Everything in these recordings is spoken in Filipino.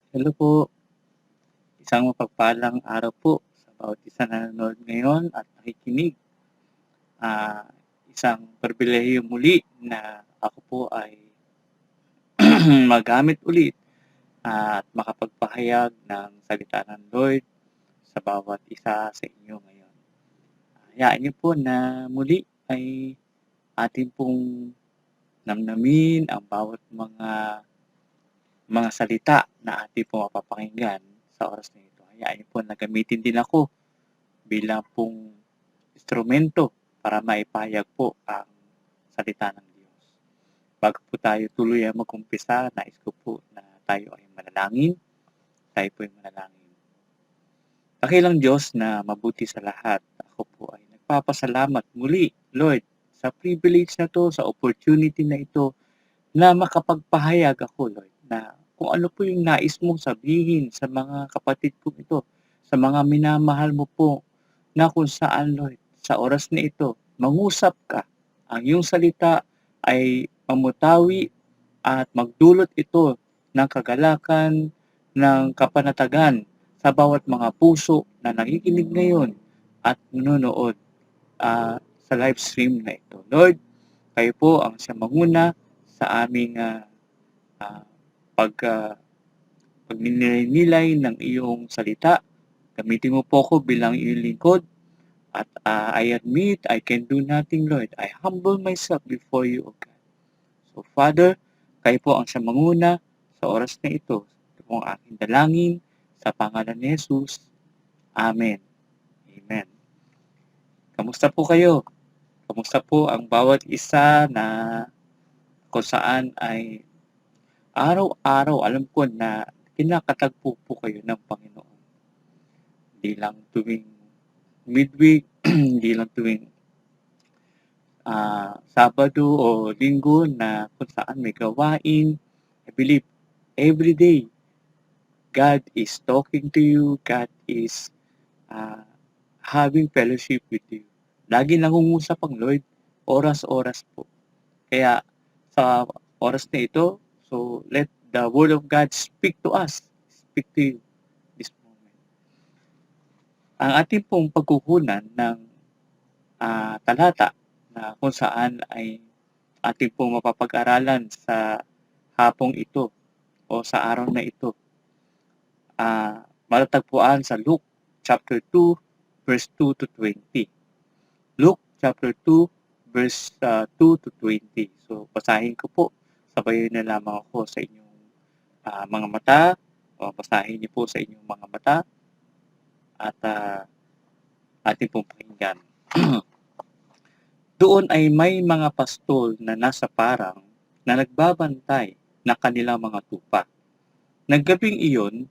Hello po, isang mapagpalang araw po sa bawat isa na nanonood ngayon at nakikinig. Ah, Isang pribilehiyo muli na ako po ay magamit ulit at makapagpahayag ng salita ng Lord sa bawat isa sa inyo ngayon. Hayaan niyo po na muli ay atin pong namnamin ang bawat mga salita na ating pong mapapakinggan sa oras na ito. Hayaan niyo po na gamitin din ako bilang pong instrumento para maipahayag po ang salita ng Diyos. Bago po tayo tuloy ang mag-umpisa, nais ko po na tayo ay manalangin. Tayo po ay manalangin. Dakilang Diyos na mabuti sa lahat, ako po ay nagpapasalamat muli, Lord, sa privilege na to, sa opportunity na ito, na makapagpahayag ako, Lord, na kung ano po yung nais mong sabihin sa mga kapatid ko ito, sa mga minamahal mo po, na kung saan, Lord, sa oras na ito, mangusap ka. Ang iyong salita ay mamutawi at magdulot ito ng kagalakan, ng kapanatagan sa bawat mga puso na nakikinig ngayon at nanonood sa live stream na ito. Lord, kayo po ang siyang manguna sa aming ah, pag, ah, pagninilay ng iyong salita. Gamitin mo po ako bilang iyong lingkod at I admit I can do nothing, Lord. I humble myself before you, O God. So, Father, kayo po ang siyang manguna sa oras na ito. Ito po ang aking dalangin sa pangalan ni Jesus. Amen. Amen. Kamusta po kayo? Kamusta po ang bawat isa na kung saan ay araw-araw alam ko na kinakatagpo po kayo ng Panginoon. Hindi lang tuwing midweek, hindi lang tuwing Sabado o Linggo na kung saan may gawain. I believe every day God is talking to you, God is uh, having fellowship with you. Lagi nangungusap ang Lord, oras-oras po. Kaya sa oras na ito, so let the Word of God speak to us, speak to you this moment. Ang ating pong pagkukunan ng talata na kung saan ay ating pong mapapag-aralan sa hapong ito o sa araw na ito. Matatagpuan sa Luke chapter 2 verse 2 to 20. Luke chapter 2 verse 2 to 20. So basahin ko po. Sabayin na lamang ako sa inyong mga mata. O basahin niyo po sa inyong mga mata at ating pong pakinggan. Doon ay may mga pastol na nasa parang na nagbabantay na kanilang mga tupa. Naggabing iyon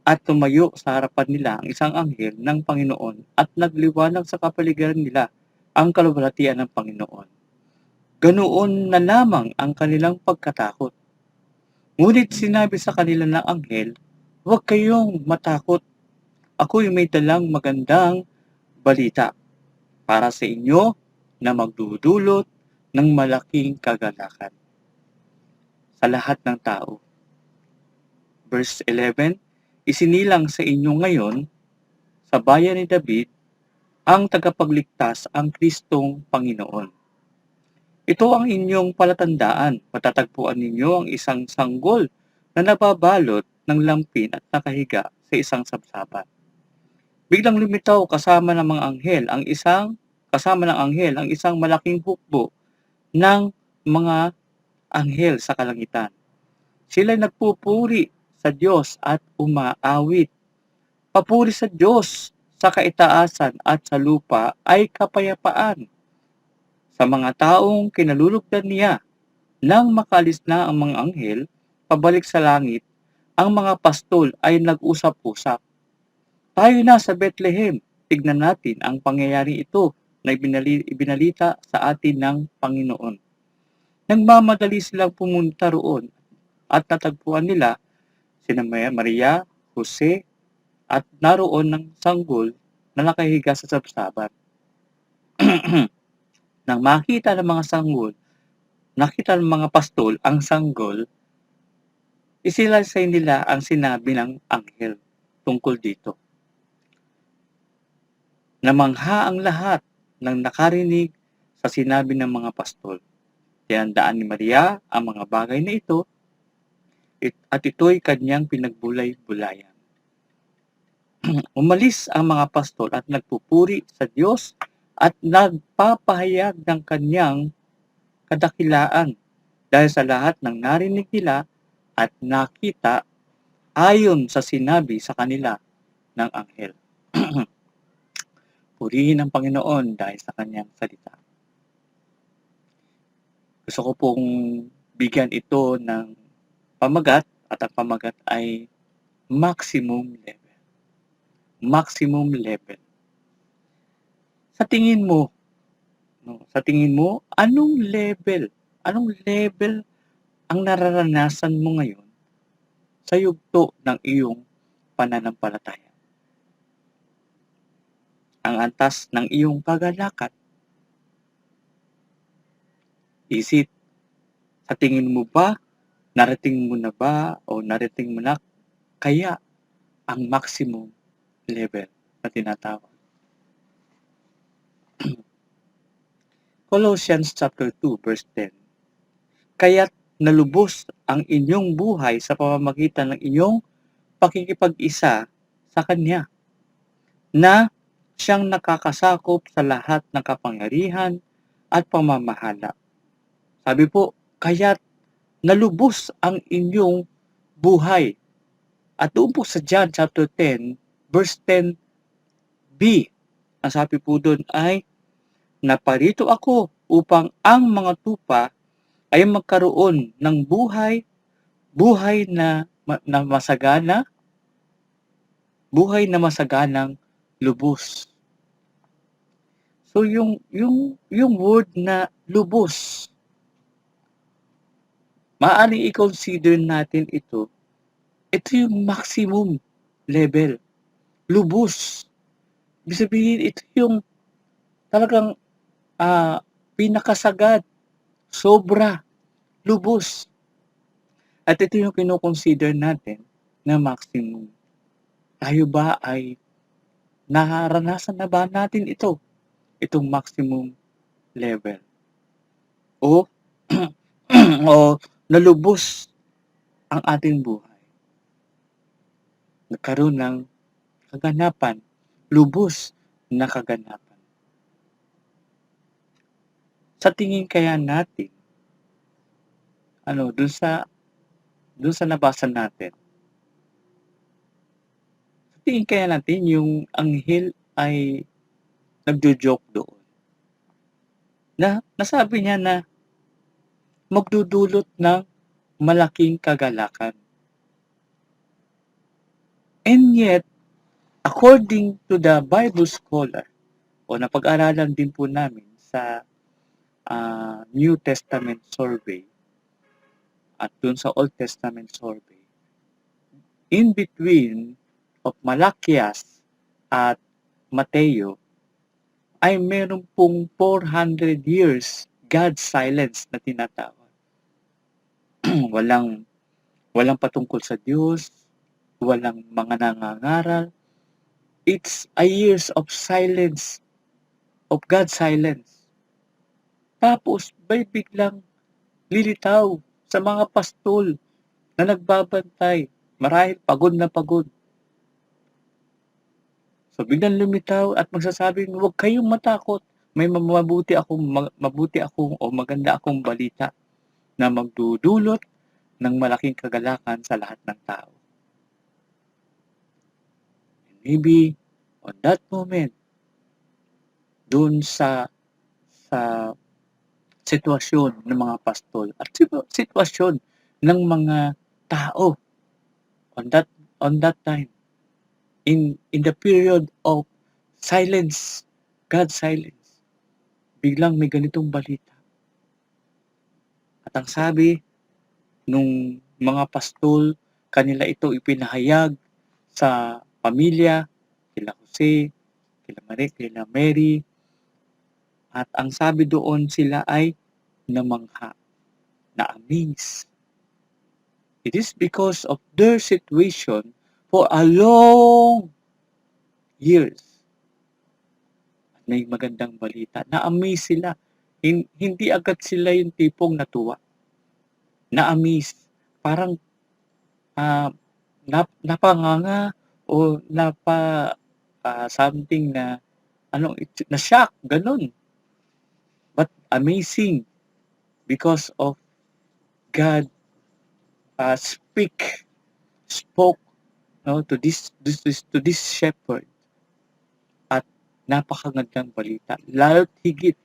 at tumayo sa harapan nila ang isang anghel ng Panginoon at nagliwanag sa kapaligiran nila ang kaluwalhatian ng Panginoon. Ganoon na lamang ang kanilang pagkatakot. Ngunit sinabi sa kanila ng anghel, "Huwag kayong matakot. Ako'y may dalang magandang balita para sa inyo na magdudulot ng malaking kagalakan sa lahat ng tao." Verse 11, "Isinilang sa inyo ngayon sa bayan ni David ang tagapagligtas, ang Kristong Panginoon. Ito ang inyong palatandaan. Matatagpuan ninyo ang isang sanggol na nababalot ng lampin at nakahiga sa isang sabsaban." Biglang lumitaw kasama ng anghel ang isang malaking hukbo ng mga anghel sa kalangitan. Sila'y nagpupuri sa Diyos at umaawit. Papuri sa Diyos sa kaitaasan at sa lupa ay kapayapaan sa mga taong kinalulugdan niya. Nang makalis na ang mga anghel pabalik sa langit, ang mga pastol ay nag-usap-usap. "Tayo na sa Bethlehem, tignan natin ang pangyayari ito na ibinalita sa atin ng Panginoon." Nagmamadali silang pumunta roon at natagpuan nila sina Maria, Jose at naroon ng sanggol na nakahiga sa sabsaban. Nang makita ng mga pastol ang sanggol, Isilaysay nila ang sinabi ng anghel tungkol dito. Namangha ang lahat ng nakarinig sa sinabi ng mga pastol. Tinandaan ni Maria ang mga bagay na ito at ito'y kanyang pinagbulay-bulayan. Umalis ang mga pastol at nagpupuri sa Diyos at nagpapahayag ng kanyang kadakilaan dahil sa lahat ng narinig nila at nakita ayon sa sinabi sa kanila ng anghel. Purihin ang Panginoon dahil sa kanyang salita. Gusto ko pong bigyan ito ng pamagat at ang pamagat ay maximum level. Maximum level. Sa tingin mo, anong level ang nararanasan mo ngayon sa yugto ng iyong pananampalataya? Ang antas ng iyong kagalakan. Is it, sa tingin mo ba, narating mo na kaya ang maximum level na tinatawag? Colossians chapter 2 verse 10. Kaya't nalubos ang inyong buhay sa pamamagitan ng inyong pakikipag-isa sa Kanya, na siyang nakakasakop sa lahat ng kapangyarihan at pamamahala. Sabi po, kaya't nalubos ang inyong buhay. At doon po sa John chapter 10, verse 10b, ang sabi po doon ay, naparito ako upang ang mga tupa ay magkaroon ng buhay na masagana, buhay na masaganang lubos. So yung word na lubos, maaaring i-consider natin ito yung maximum level. Lubos. Ibig sabihin, ito yung talagang pinakasagad, sobra, lubos. At ito yung kino-consider natin na maximum. Tayo ba ay naranasan na ba natin ito? Itong maximum level. O o nalubos ang ating buhay. Nagkaroon ng kaganapan, lubos na kaganapan. Sa tingin kaya natin, dun sa nabasa natin, sa tingin kaya natin yung anghel ay nagjo-joke doon. Nasabi niya na magdudulot ng malaking kagalakan. And yet, according to the Bible scholar, o napag-aralan din po namin sa New Testament survey at dun sa Old Testament survey, in between of Malakias at Mateo ay meron pong 400 years God's silence na tinatawag. walang patungkol sa Diyos, walang mga nangangaral. It's a years of silence, of God's silence. Tapos, may biglang lilitaw sa mga pastol na nagbabantay. Marahil pagod na pagod. So, biglang lumitaw at magsasabing, huwag kayong matakot. May mabuti akong o maganda akong balita na magdudulot ng malaking kagalakan sa lahat ng tao. And maybe, on that moment, dun sa sitwasyon ng mga pastol at sitwasyon ng mga tao on that time, in the period of silence, God's silence, biglang may ganitong balita. At ang sabi nung mga pastol, kanila ito ipinahayag sa pamilya, kila Jose, kila Mary, at ang sabi doon, sila ay namangha, na-amaze. It is because of their situation for a long years. May magandang balita. Na-amaze sila. Hindi agad sila yung tipong natuwa. Na-amaze. Parang napanganga o something na na-shock, ganun. But amazing because of God spoke to this shepherd at napakagandang balita. Lalo't higit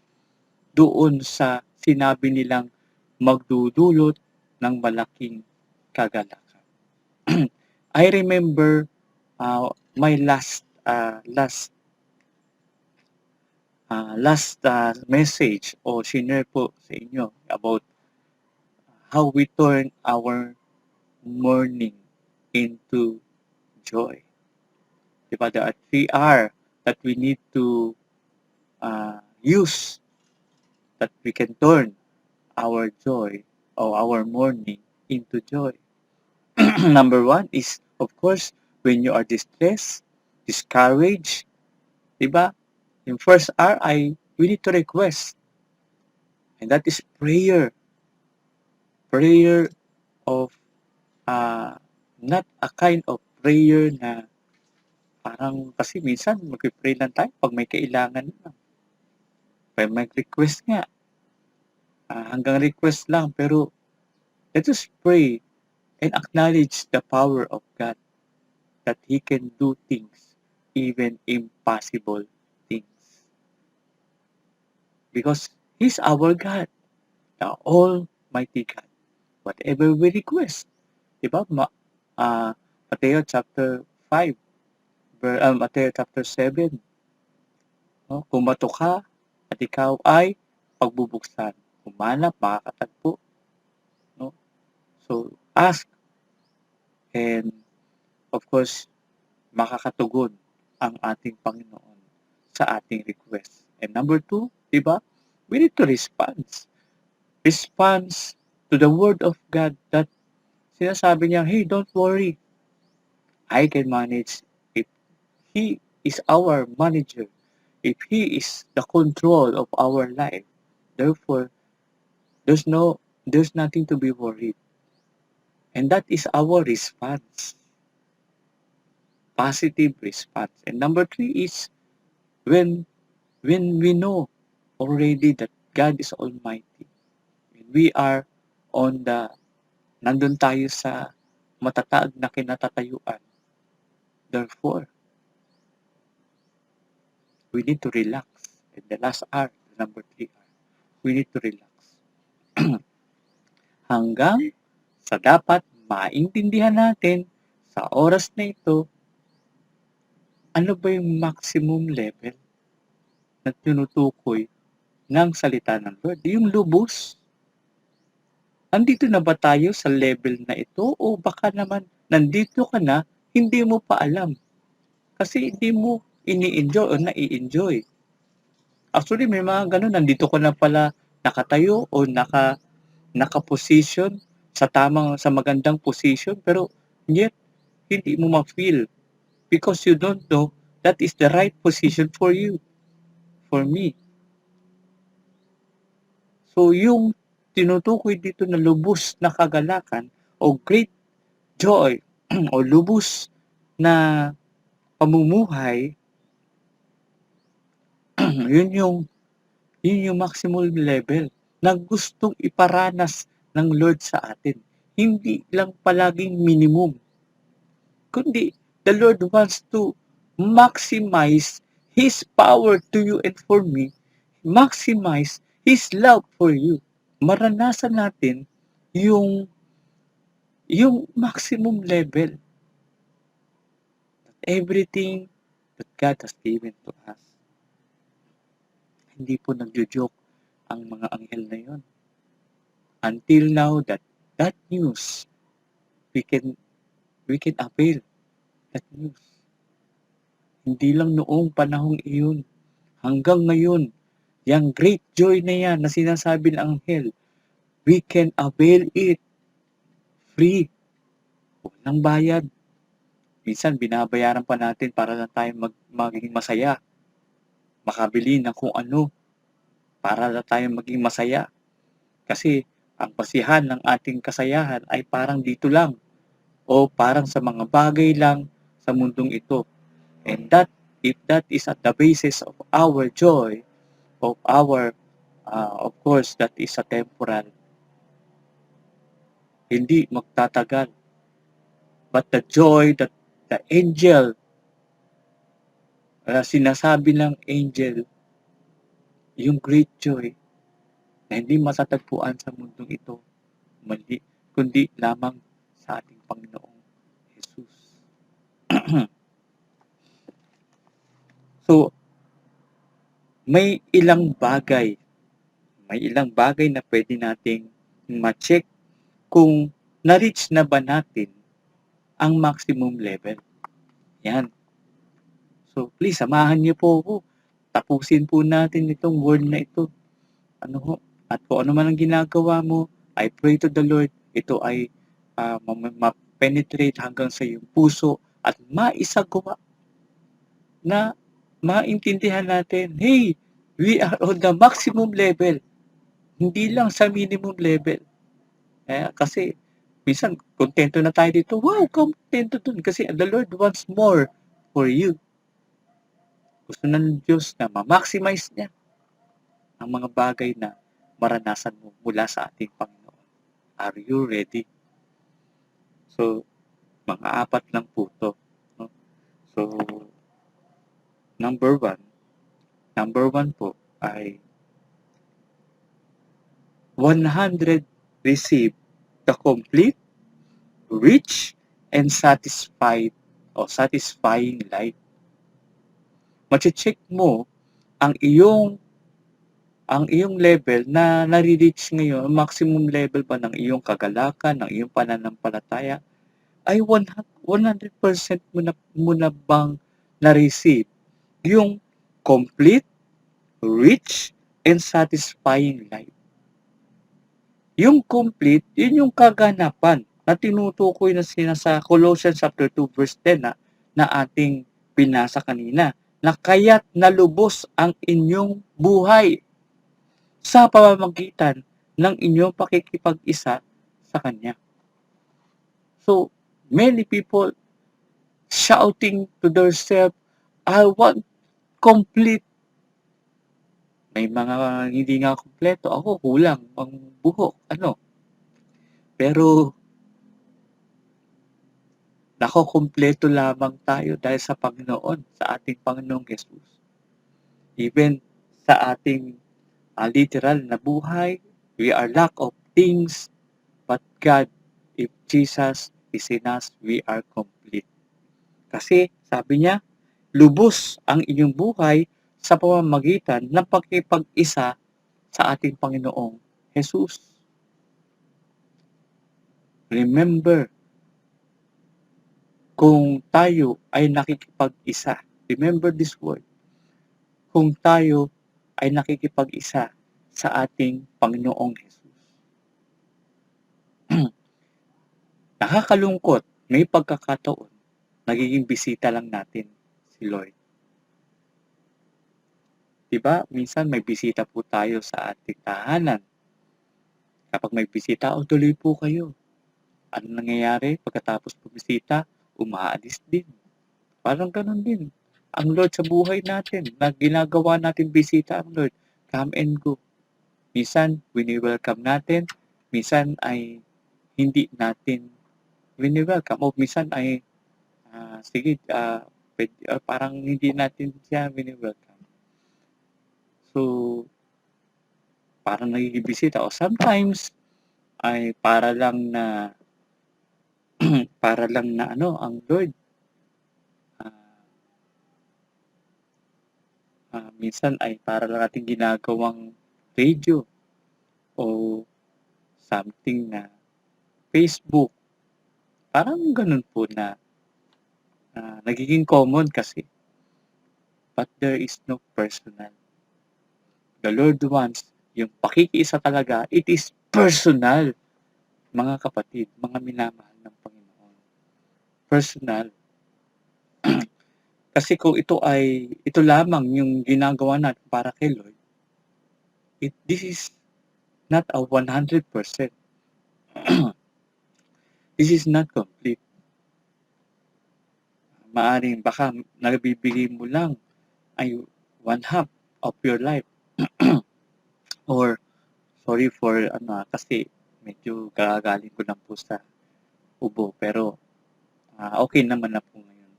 doon sa sinabi nilang magdudulot ng malaking kagalakan. I remember my last message o share po sa inyo about how we turn our mourning into joy. Diba? There are 3 R that we need to use that we can turn our joy or our mourning into joy. Number 1 is, of course, when you are distressed, discouraged, diba? Yung first R we need to request. And that is prayer. Prayer of, not a kind of prayer na parang, kasi minsan mag-pray lang tayo pag may kailangan lang. Pag mag-request nga, hanggang request lang, pero let us pray and acknowledge the power of God that He can do things, even impossible things. Because He's our God, the Almighty God. Whatever we request, diba? Mateo chapter 5, Mateo chapter 7, no? Kumato ka at ikaw ay pagbubuksan. Humanap, makakatagpo. No? So, ask and of course, makakatugon ang ating Panginoon sa ating request. And number 2, diba? We need to respond. Respond to the Word of God that sinasabi niya, hey, don't worry. I can manage. If He is our manager, if He is the control of our life, therefore, there's nothing to be worried. And that is our response. Positive response. And number 3 is when we know already that God is Almighty, when we are nandun tayo sa matatag na kinatatayuan, therefore, we need to relax. And the last R, number 3R, we need to relax. Hanggang sa dapat maintindihan natin sa oras na ito, ano ba yung maximum level na tinutukoy ng salita ng Lord? Yung lubos. Andito na ba tayo sa level na ito o baka naman nandito ka na, hindi mo pa alam. Kasi hindi mo ini-enjoy o nai-enjoy. Actually, may mga ganun, nandito ka na pala nakatayo o naka-position sa magandang position, pero yet, hindi mo ma-feel because you don't know that is the right position for you, for me. So, yung tinutukoy dito na lubos na kagalakan o great joy o lubos na pamumuhay, yun yung maximum level na gustong iparanas ng Lord sa atin. Hindi lang palaging minimum, kundi the Lord wants to maximize His power to you and for me, maximize His love for you. Maranasan natin yung maximum level. Everything that God has given to us. Hindi po nagjo-joke ang mga anghel na yon. Until now, that news, we can avail that news. Hindi lang noong panahong iyon, hanggang ngayon, yung great joy na yan na sinasabi ng anghel, we can avail it free walang bayad. Minsan binabayaran pa natin para lang tayo maging masaya, makabili ng kung ano, para lang tayo maging masaya. Kasi ang basihan ng ating kasayahan ay parang dito lang o parang sa mga bagay lang sa mundong ito. And if that is at the basis of our joy, of our, of course, that is a temporal, hindi magtatagal. But the joy that the angel, sinasabi ng angel, yung great joy na hindi matatagpuan sa mundong ito, kundi lamang sa ating Panginoong Jesus. So, may ilang bagay na pwede nating ma-check kung na-reach na ba natin ang maximum level. Yan. So, please, samahan niyo po ako. Tapusin po natin itong word na ito. Ano ho? At kung ano man ang ginagawa mo, I pray to the Lord, ito ay ma-penetrate hanggang sa iyong puso at maisagawa na maintindihan natin, hey, we are on the maximum level. Hindi lang sa minimum level. Kasi minsan, kontento na tayo dito. Wow, kontento dun. Kasi the Lord wants more for you. Gusto ng Diyos na ma-maximize niya ang mga bagay na maranasan mo mula sa ating Panginoon. Are you ready? So, mga 4 lang po ito. No? So, number one po ay 100 receive the complete, rich, and satisfying life. Mache-check mo ang iyong level na nare-reach ngayon, maximum level ba ng iyong kagalakan, ng iyong pananampalataya, ay 100% mo na bang na-receive yung complete, rich, and satisfying life. Yung complete, yun yung kaganapan na tinutukoy na sa Colossians chapter 2 verse 10 na ating binasa kanina, na kaya't nalubos ang inyong buhay sa pamamagitan ng inyong pakikipag-isa sa Kanya. So, many people shouting to themselves, I want complete. May mga hindi nga kompleto. Ako, kulang ang buhok. Pero, nakokompleto lamang tayo dahil sa Panginoon, sa ating Panginoong Jesus. Even sa ating literal na buhay, we are lack of things, but God, if Jesus is in us, we are complete. Kasi, sabi niya, lubos ang inyong buhay sa pamamagitan ng pagkipag-isa sa ating Panginoong Jesus. Remember, kung tayo ay nakikipag-isa, remember this word, kung tayo ay nakikipag-isa sa ating Panginoong Jesus. Nakakalungkot, may pagkakataon, nagiging bisita lang natin si Lord. Diba? Minsan may bisita po tayo sa ating tahanan. Kapag may bisita, tuloy po kayo. Ano nangyayari? Pagkatapos bumisita, umaalis din. Parang ganun din. Ang Lord sa buhay natin, na ginagawa natin bisita ang Lord, come and go. Minsan, wini-welcome natin. Minsan ay hindi natin wini-welcome. O minsan ay, parang hindi natin siya wini-welcome. So, parang nagiging bisita. O sometimes, ay para lang na ang Lord. Minsan ay para lang natin ginagawang radio o something na Facebook. Parang ganun po na nagiging common kasi. But there is no personal. The Lord wants yung pakikiisa talaga. It is personal, mga kapatid, mga minamahal ng Panginoon. personal. Kasi kung ito lamang yung ginagawa natin para kay Lord, this is not a 100%. This is not complete. Maaring baka nabibigay mo lang ay 1/2 of your life. Or sorry for kasi medyo gagaling ko lang po sa ubo, pero okay naman na po ngayon.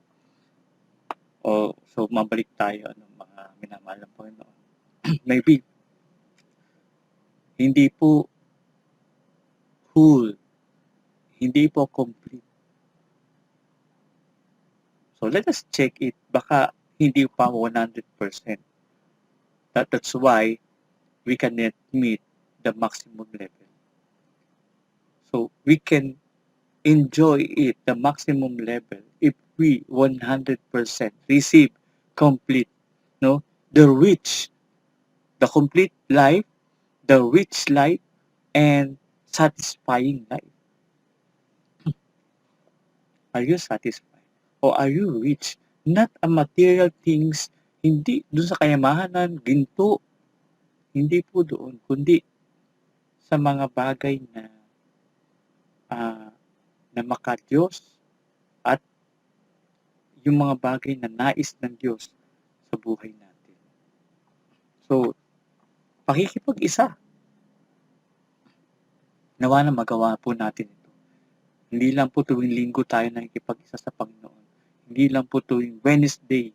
So mabalik tayo mga minamahal ng Panginoon. Maybe hindi po whole, hindi po complete. So let us check it. Baka hindi pa 100%. That's why we cannot meet the maximum level. So we can enjoy it, the maximum level, if we 100% receive complete, the complete life, the rich life, and satisfying life. Are you satisfied? Or are you rich? Not a material things, hindi doon sa kayamanan, ginto, hindi po doon, kundi sa mga bagay na maka-Diyos at yung mga bagay na nais ng Diyos sa buhay natin. So, pakikipag-isa. Nawa na magawa po natin ito. Hindi lang po tuwing linggo tayo nakikipag-isa sa Panginoon. Hindi lang po tuwing Wednesday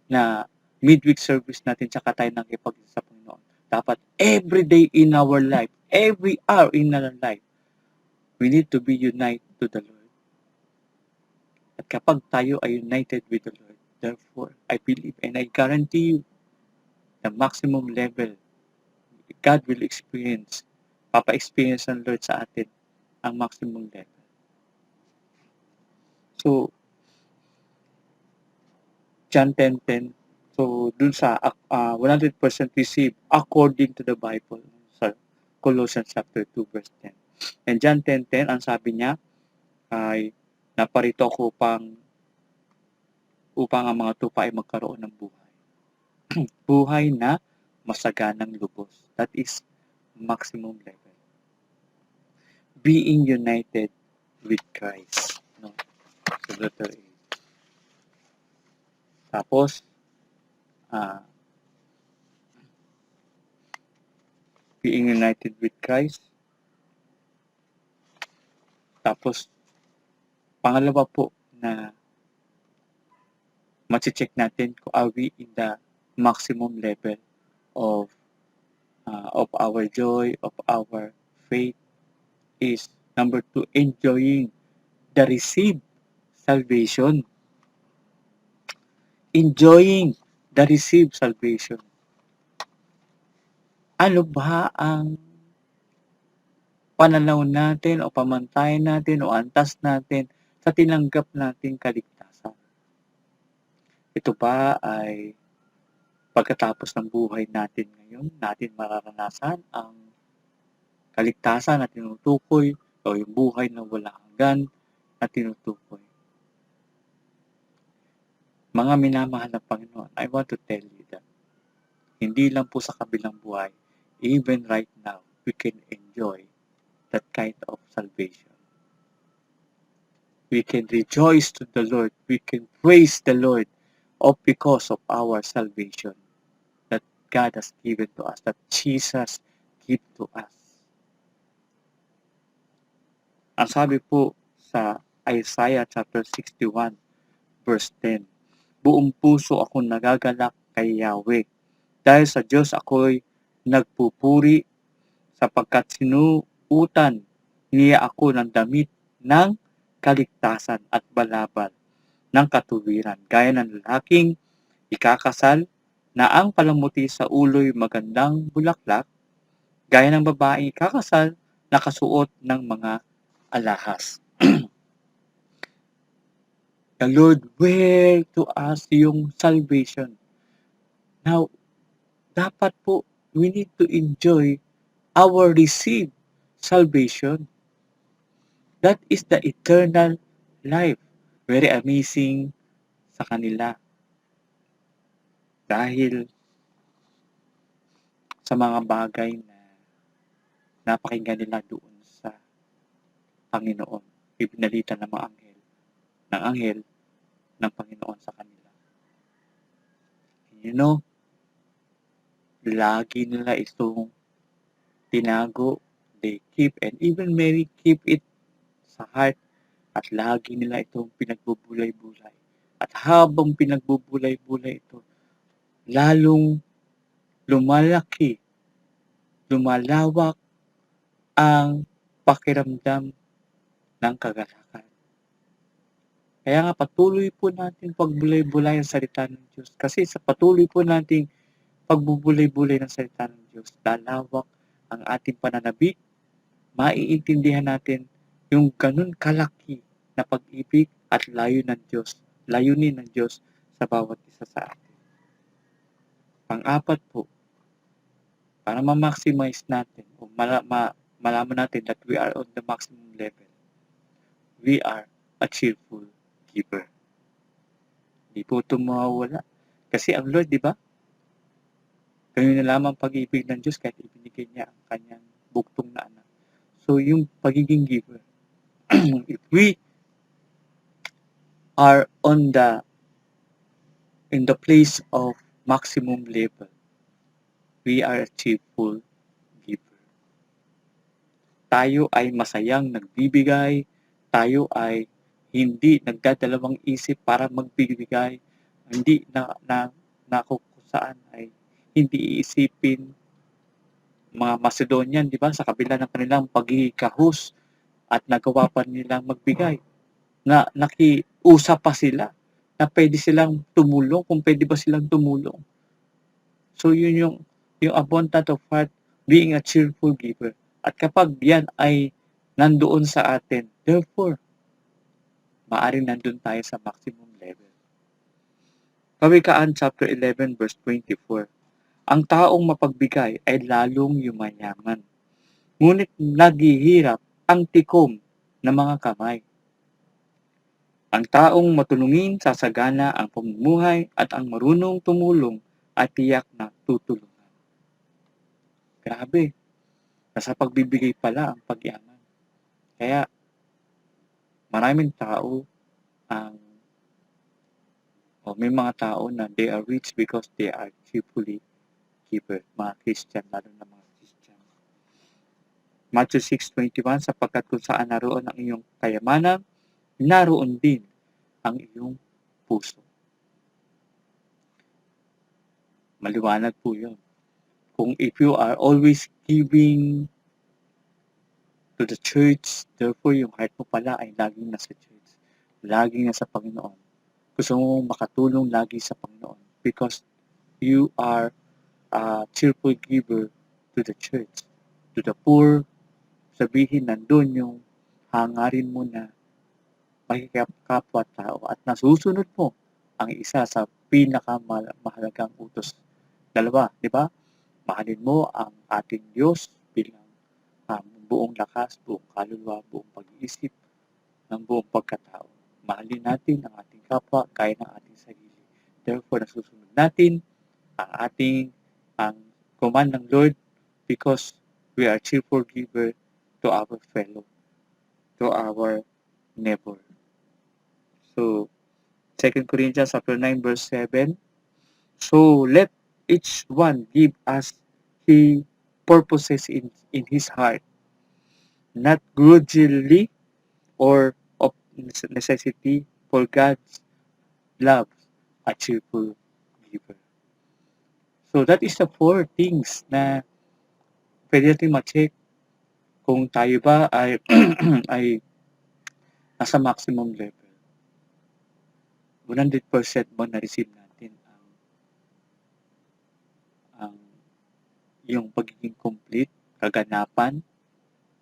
na midweek service natin tsaka tayo nakikipag-isa sa Panginoon. Dapat every day in our life, every hour in our life, we need to be united to the Lord. At kapag tayo ay united with the Lord, therefore, I believe and I guarantee you the maximum level God will experience, papa-experience ng Lord sa atin ang maximum level. So, John 10:10, so dun sa 100% receive according to the Bible, sa Colossians chapter 2 verse 10. And John 10:10, ang sabi niya ay naparito ako upang ang mga tupa ay magkaroon ng buhay. Buhay na masaganang lubos. That is maximum level. Being united with Christ. No? So, letter A. Tapos, being united with Christ. Tapos, pangalawa po na ma-check natin kung are we in the maximum level of our joy, of our faith, is number 2, enjoying the received salvation. Enjoying the received salvation. Ano ba ang pananaw natin o pamantayan natin o antas natin sa tinanggap nating kaligtasan? Ito ba ay pagkatapos ng buhay natin ngayon, natin mararanasan ang kaligtasan na tinutukoy o yung buhay na walang hanggan na tinutukoy? Mga minamahal ng Panginoon, I want to tell you that hindi lang po sa kabilang buhay, even right now, we can enjoy that kind of salvation. We can rejoice to the Lord. We can praise the Lord because of our salvation that God has given to us, that Jesus gave to us. Ang sabi po sa Isaiah chapter 61 verse 10, buong puso akong nagagalak kay Yahweh. Dahil sa Diyos ako'y nagpupuri sapagkat sinuutan niya ako ng damit ng kaligtasan at balabal ng katuwiran. Gaya ng lalaking ikakasal na ang palamuti sa ulo'y magandang bulaklak, gaya ng babaeng ikakasal na kasuot ng mga alahas. The Lord wear to us yung salvation. Now, dapat po, we need to enjoy our received salvation. That is the eternal life. very amazing sa kanila dahil sa mga bagay na napakinggan nila doon sa Panginoon. Ibinalita ng mga anghel ng Panginoon sa kanila. You know, lagi nila itong tinago, they keep, and even Mary keep it sa heart, at lagi nila itong pinagbubulay-bulay. At habang pinagbubulay-bulay ito, lalong lumalaki, lumalawak ang pakiramdam ng kagalakan. Kaya nga patuloy po natin pagbulay-bulay ang salita ng Diyos. Kasi sa patuloy po nating pagbubulay-bulay ng salita ng Diyos, lalawak ang ating pananabik, maiintindihan natin yung ganun kalaki na pag-ibig at layunin ng Diyos sa bawat isa sa atin. Pang-apat po, para ma-maximize natin o malaman natin that we are on the maximum level, we are a cheerful giver. Di po ito mawawala. Kasi ang Lord, di ba? Ganyan na lamang pag-ibig ng Diyos kahit ibinigay niya ang kanyang buktong na anak. So, yung pagiging giver, if we are in the place of maximum level, we are a cheerful giver. Tayo ay masayang nagbibigay, tayo ay hindi nagdadalawang isip para magbibigay, hindi na kung saan ay hindi iisipin mga Macedonian, di ba, sa kabila ng kanilang pagkikahus at nagawa pa nilang magbigay, na nakiusap pa sila na pwede silang tumulong, kung pwede ba silang tumulong. So yun yung abundant of heart, being a cheerful giver. At kapag yan ay nandoon sa atin, therefore, maaaring nandun tayo sa maximum level. Kawikaan chapter 11 verse 24. Ang taong mapagbigay ay lalong yumayaman. Ngunit naghihirap ang tikom ng mga kamay. Ang taong matulungin sasagana ang pamumuhay at ang marunong tumulong ay tiyak na tutulungan. Grabe, nasa pagbibigay pala ang pagyaman. Kaya maraming tao may mga tao na they are rich because they are cheerfully giver, mga Christian, lalo na mga Christian. Matthew 6:21, sapagkat kung saan naroon ang iyong kayamanan, naroon din ang iyong puso. Maliwanag po yun. Kung if you are always giving to the church, therefore yung heart mo pala ay laging nasa church, laging nasa Panginoon. Gusto mo makatulong lagi sa Panginoon because you are a cheerful giver to the church, to the poor. Sabihin nandun yung hangarin mo na makikapwa-tao at nasusunod mo ang isa sa pinakamahalagang utos. Dalawa, di ba? Mahalin mo ang ating Diyos bilang buong lakas, buong kaluluwa, buong pag-iisip, ng buong pagkatao. Mahalin natin ang ating kapwa gaya ng ating sarili. Therefore, nasusunod natin ang command ng Lord because we are cheerful giver to our fellow, to our neighbor. So, 2 Corinthians chapter 9 verse 7. So, let each one give as he purposes in his heart, not grudgingly or of necessity, for God's love a cheerful giver. So, that is the 4 things na pwede natin ma-check kung tayo ba ay ay nasa maximum level. 100% ba na-receive natin ang yung pagiging complete, kaganapan,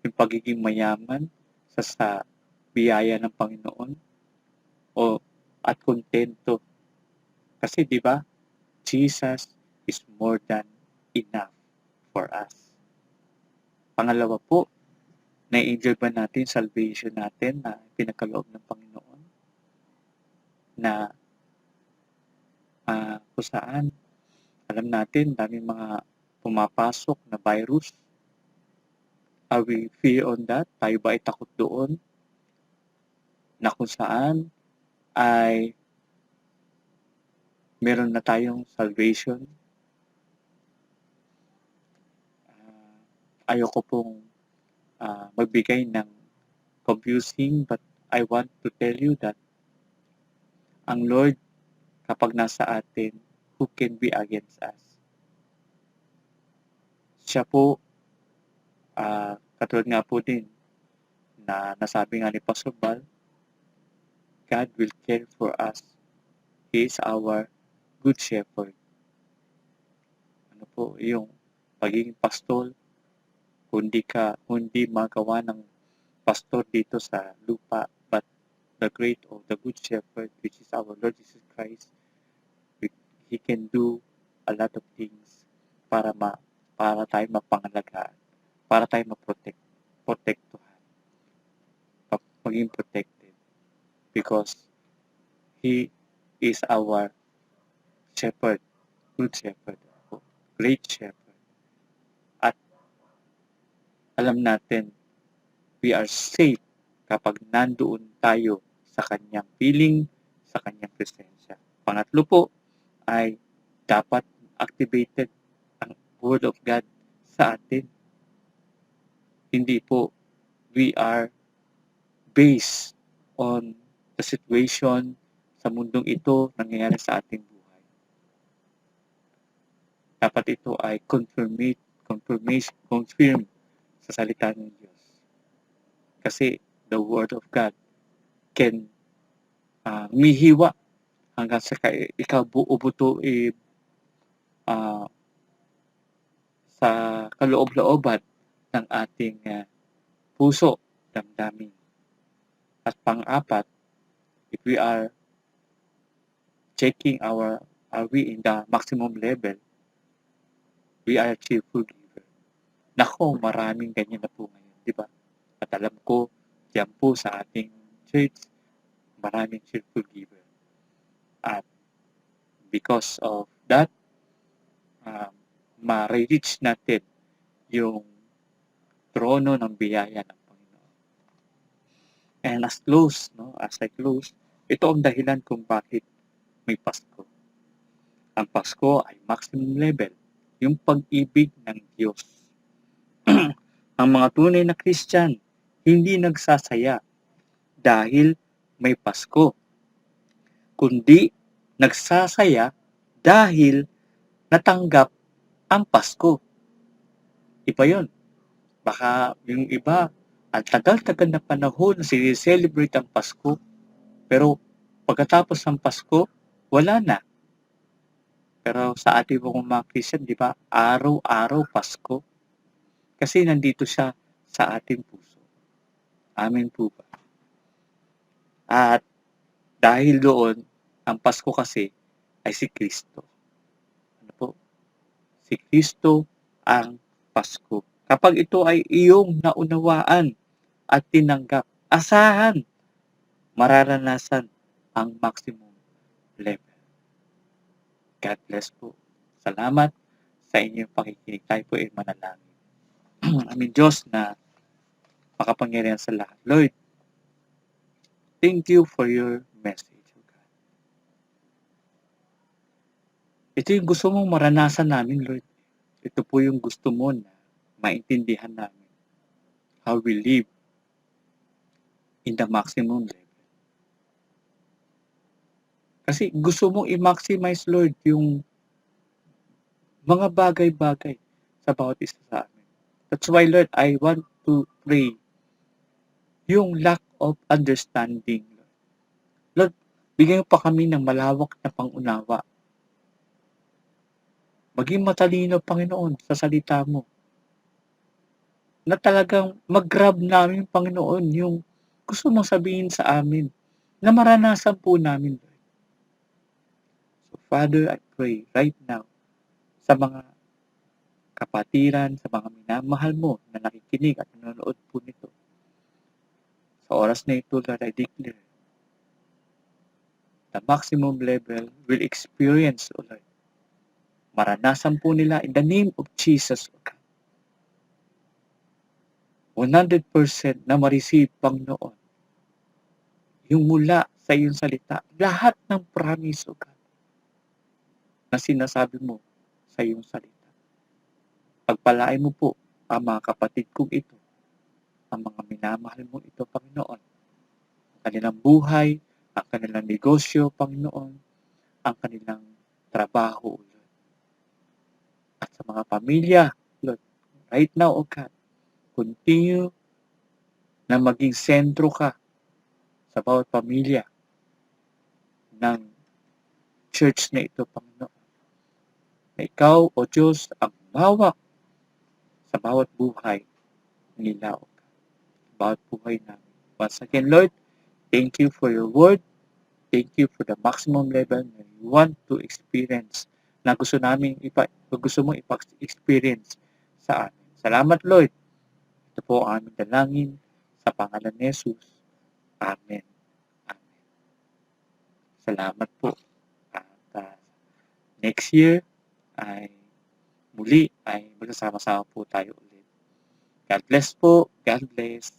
yung pagiging mayaman sa biyaya ng Panginoon at kontento. Kasi 'di ba, Jesus is more than enough for us. Pangalawa po, na-enjoy ba natin salvation natin na pinagkaloob ng Panginoon? na kung saan alam natin daming mga pumapasok na virus. Are we fear on that? Tayo ba ay takot doon? Na kung saan ay meron na tayong salvation. Ayoko pong magbigay ng confusing, but I want to tell you that ang Lord, kapag nasa atin, who can be against us? Siya po, katulad nga po din na nasabi nga ni Pastor Bal, God will care for us. He is our good shepherd. Ano po, yung pagiging pastor, hindi magawa ng pastor dito sa lupa, but the great or the good shepherd, which is our Lord Jesus Christ, He can do a lot of things para tayo mapangalagaan, para tayo protektuhan, maging protected, because He is our shepherd, good shepherd, great shepherd. At alam natin, we are safe kapag nandoon tayo sa kanyang piling, sa kanyang presensya. Pangatlo po ay dapat activated ang Word of God sa atin. Hindi po we are based on the situation sa mundong ito nangyayari sa ating buhay. Dapat ito ay confirm sa salita ng Diyos. Kasi the Word of God can mihiwa hanggang sa ikabuo-buto sa kaloob-looban ng ating puso, damdamin. At pang-apat, if we are checking are we in the maximum level, we are a cheerful giver. Nako, maraming ganyan na po ngayon, di ba? At alam ko, diyan po sa ating church, maraming cheerful giver. At because of that, ma-reach natin yung trono ng biyaya ng Panginoon. And as I close, ito ang dahilan kung bakit may Pasko. Ang Pasko ay maximum level, yung pag-ibig ng Diyos. Ang mga tunay na Christian, hindi nagsasaya dahil may Pasko, kundi nagsasaya dahil natanggap ang Pasko. Iba yun. Baka yung iba, ang tagal-tagal na panahon na sinicelebrate ang Pasko, pero pagkatapos ng Pasko, wala na. Pero sa ating mga Christian, di ba, araw-araw Pasko. Kasi nandito siya sa ating puso. Amen po ba? At dahil doon, ang Pasko kasi ay si Kristo. Ano po? Si Kristo ang Pasko. Kapag ito ay iyong naunawaan at tinanggap, asahan, mararanasan ang maximum level. God bless po. Salamat sa inyong pakikinig. Tayo po ay manalangin. Aming Diyos na makapangyarihan sa lahat. Lord, thank you for your message, O God. Ito yung gusto mong maranasan namin, Lord. Ito po yung gusto mo na maintindihan namin how we live in the maximum level. Kasi gusto mong i-maximize, Lord, yung mga bagay-bagay sa bawat isa sa amin. That's why, Lord, I want to pray yung lack of understanding. Lord, bigyan mo pa kami ng malawak na pangunawa. Maging matalino, Panginoon, sa salita mo. Na talagang mag-grab namin, Panginoon, yung gusto mong sabihin sa amin na maranasan po namin. So, Father, I pray right now sa mga kapatiran, sa mga minamahal mo na nakikinig at nanonood po nito. Sa oras na ito, Lord, I declare the maximum level will experience, O Lord. Maranasan po nila in the name of Jesus, O God. 100% na ma-receive, Panginoon, yung mula sa iyong salita. Lahat ng promise, O God, na sinasabi mo sa iyong salita. Pagpalain mo po ang mga kapatid kong ito, ang mga minamahal mong ito, Panginoon. Ang kanilang buhay, ang kanilang negosyo, Panginoon, ang kanilang trabaho, Lord. At sa mga pamilya, Lord, right now, O God, continue na maging sentro ka sa bawat pamilya ng church na ito, Panginoon. Na ikaw, O Diyos, ang bawak sa bawat buhay nila, O God. Bawat buhay namin. Once again, Lord, thank you for your word. Thank you for the maximum level na you want to experience na gusto mong ipa-experience sa amin. Salamat, Lord. Ito po ang aming dalangin sa pangalan ni Jesus. Amen. Amen. Salamat po. At next year ay muli ay magsasama-sama po tayo ulit. God bless po. God bless.